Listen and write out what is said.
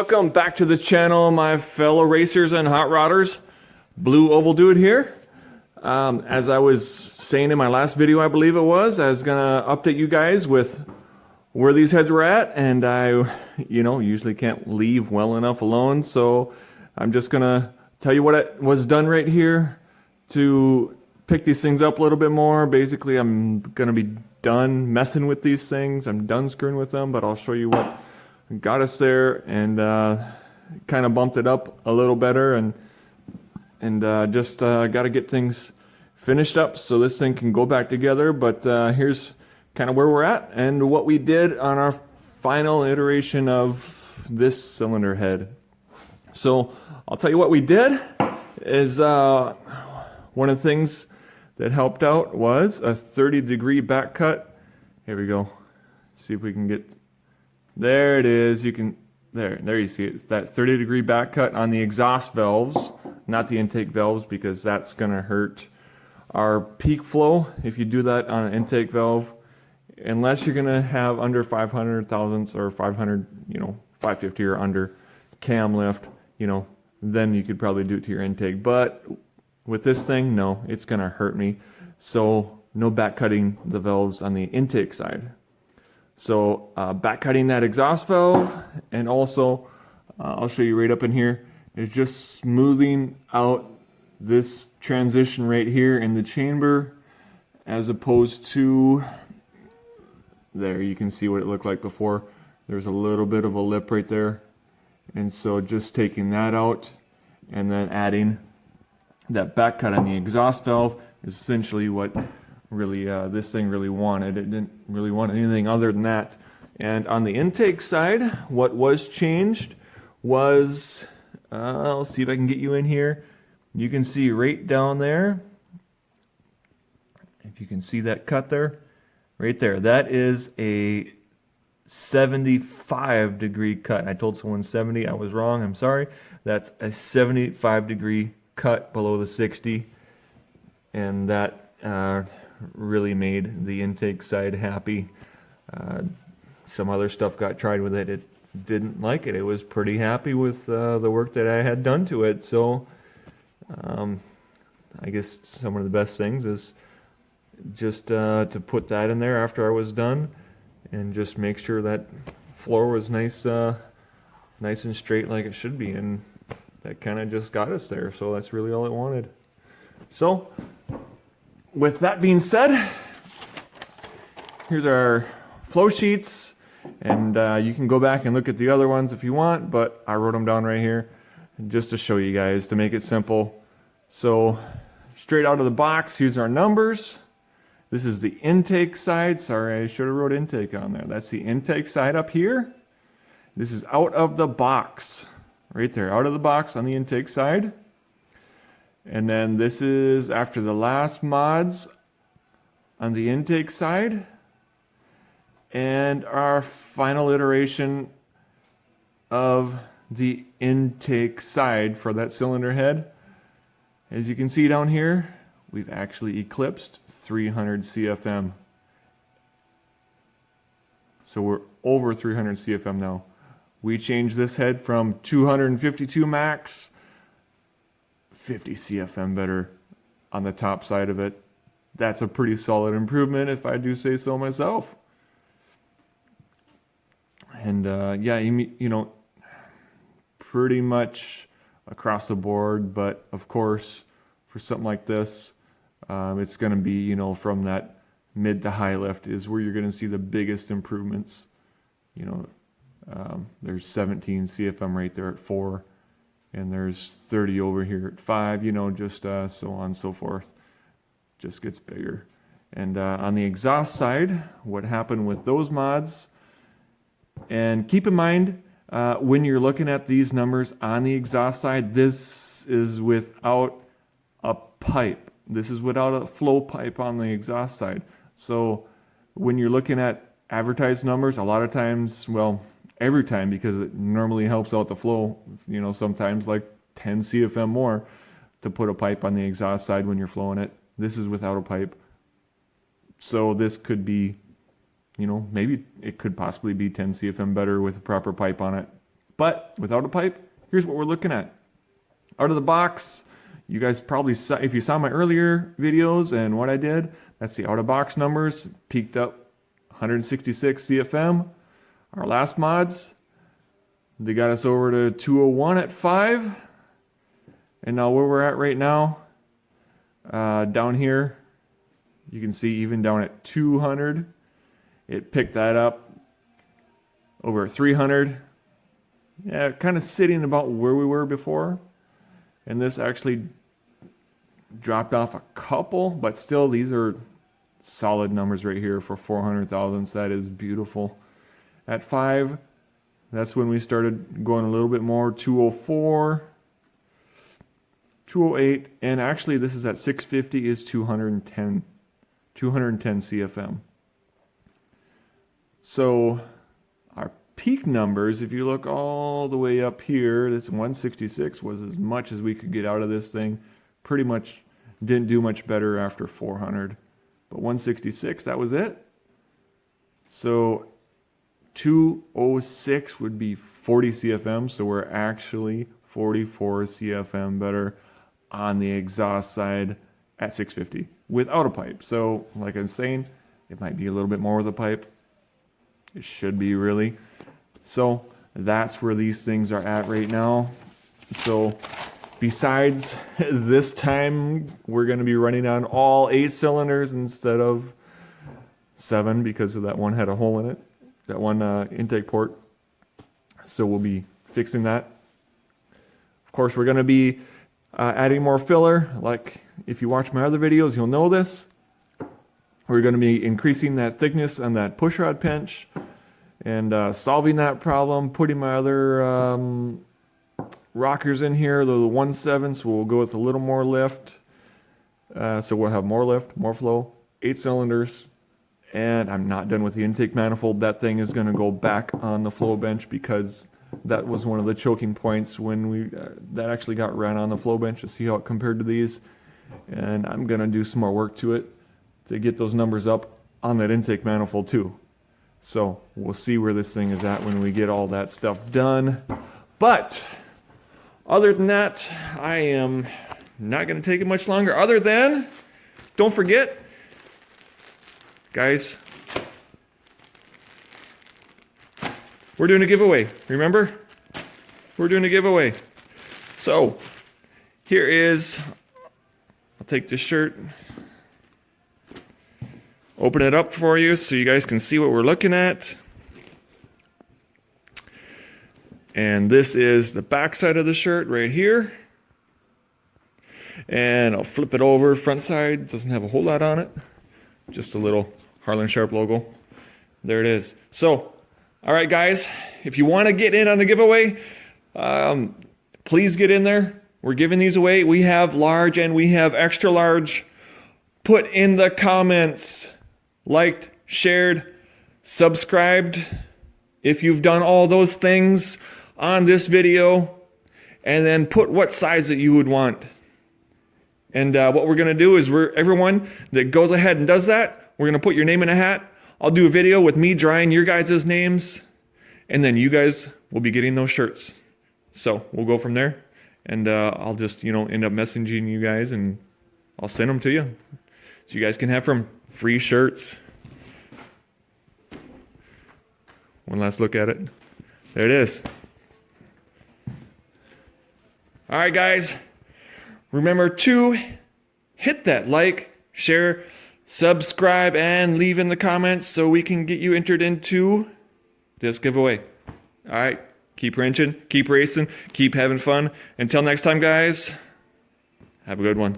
welcome back to the channel, my fellow racers and hot rodders. Blue Oval Dude here. As I was saying in my last video, I believe it was, I was gonna update you guys with where these heads were at, and I, usually can't leave well enough alone, so I'm just gonna tell you what was done right here to pick these things up a little bit more. Basically, I'm gonna be done messing with these things. I'm done screwing with them, but I'll show you what got us there and kind of bumped it up a little better, and just got to get things finished up so this thing can go back together. But here's kind of where we're at and what we did on our final iteration of this cylinder head. So I'll tell you what we did is one of the things that helped out was a 30-degree back cut. Here we go. See if we can get. There it is. You can there you see it. That 30-degree back cut on the exhaust valves, not the intake valves, because that's gonna hurt our peak flow if you do that on an intake valve. Unless you're gonna have under 500 thousandths or 500, 550 or under cam lift, then you could probably do it to your intake. But with this thing, no, it's gonna hurt me. So no back cutting the valves on the intake side. So back cutting that exhaust valve, and also I'll show you right up in here, is just smoothing out this transition right here in the chamber, as opposed to there. You can see what it looked like before. There's a little bit of a lip right there, and so just taking that out and then adding that back cut on the exhaust valve is essentially what really this thing really wanted. It didn't really want anything other than that. And on the intake side, what was changed was I'll see if I can get you in here. You can see right down there, if you can see that cut there, right there, that is a 75-degree cut. I told someone 70, I was wrong, I'm sorry. That's a 75-degree cut below the 60, and that really made the intake side happy. Some other stuff got tried with it. It didn't like it. It was pretty happy with the work that I had done to it. So I guess some of the best things is just to put that in there after I was done and just make sure that floor was nice and straight like it should be. And that kind of just got us there. So that's really all it wanted. So with that being said, here's our flow sheets, and you can go back and look at the other ones if you want, but I wrote them down right here just to show you guys, to make it simple. So straight out of the box, here's our numbers. This is the intake side. Sorry, I should have wrote intake on there. That's the intake side up here. This is out of the box, right there, out of the box on the intake side. And then this is after the last mods on the intake side. And our final iteration of the intake side for that cylinder head. As you can see down here, we've actually eclipsed 300 CFM. So we're over 300 CFM now. We changed this head from 252 max, 50 CFM better on the top side of it. That's a pretty solid improvement, if I do say so myself. And yeah, pretty much across the board. But of course, for something like this, it's going to be, from that mid to high lift is where you're going to see the bigged improvements. There's 17 CFM right there at 4. And there's 30 over here at 5, just so on and so forth. Just gets bigger. And on the exhaust side, what happened with those mods, and keep in mind, when you're looking at these numbers on the exhaust side, this is without a pipe. This is without a flow pipe on the exhaust side. So when you're looking at advertised numbers, a lot of times, well, every time, because it normally helps out the flow, sometimes like 10 CFM more to put a pipe on the exhaust side when you're flowing it. This is without a pipe. So this could be, maybe it could possibly be 10 CFM better with a proper pipe on it. But without a pipe, here's what we're looking at. Out of the box, you guys probably saw, if you saw my earlier videos and what I did, that's the out of box numbers. Peaked up 166 CFM. Our last mods, they got us over to 201 at 5. And now where we're at right now, down here, you can see even down at 200, it picked that up over 300. Yeah, kind of sitting about where we were before. And this actually dropped off a couple, but still these are solid numbers right here for 400 thousandths. That is beautiful. At 5, that's when we started going a little bit more, 204, 208, and actually this is at 650 is 210 CFM. So our peak numbers, if you look all the way up here, this 166 was as much as we could get out of this thing. Pretty much didn't do much better after 400. But 166, that was it. So 206 would be 40 CFM, so we're actually 44 CFM better on the exhaust side at 650 without a pipe. So like I was saying, it might be a little bit more with a pipe. It should be really. So that's where these things are at right now. So besides this time, we're going to be running on all 8 cylinders instead of 7 because of that one had a hole in it, that one intake port. So we'll be fixing that. Of course, we're going to be adding more filler. Like if you watch my other videos, you'll know this. We're going to be increasing that thickness on that pushrod pinch and solving that problem, putting my other rockers in here, the 1.7, so we'll go with a little more lift. So we'll have more lift, more flow, 8 cylinders. And I'm not done with the intake manifold. That thing is going to go back on the flow bench because that was one of the choking points when we that actually got ran on the flow bench to see how it compared to these. And I'm going to do some more work to it to get those numbers up on that intake manifold too. So we'll see where this thing is at when we get all that stuff done. But other than that, I am not going to take it much longer. Other than, don't forget, guys, we're doing a giveaway. Remember? We're doing a giveaway. So here is, I'll take this shirt, open it up for you so you guys can see what we're looking at. And this is the back side of the shirt right here. And I'll flip it over. Front side doesn't have a whole lot on it. Just a little Harlan Sharp logo. There it is. So, all right, guys, if you want to get in on the giveaway, please get in there. We're giving these away. We have large and we have extra large. Put in the comments, liked, shared, subscribed, if you've done all those things on this video, and then put what size that you would want. And what we're going to do is everyone that goes ahead and does that, we're going to put your name in a hat. I'll do a video with me drawing your guys' names, and then you guys will be getting those shirts. So we'll go from there, and I'll just end up messaging you guys, and I'll send them to you, so you guys can have some free shirts. One last look at it. There it is. All right, guys. Remember to hit that like, share, subscribe, and leave in the comments so we can get you entered into this giveaway. All right. Keep wrenching, keep racing, keep having fun. Until next time, guys, have a good one.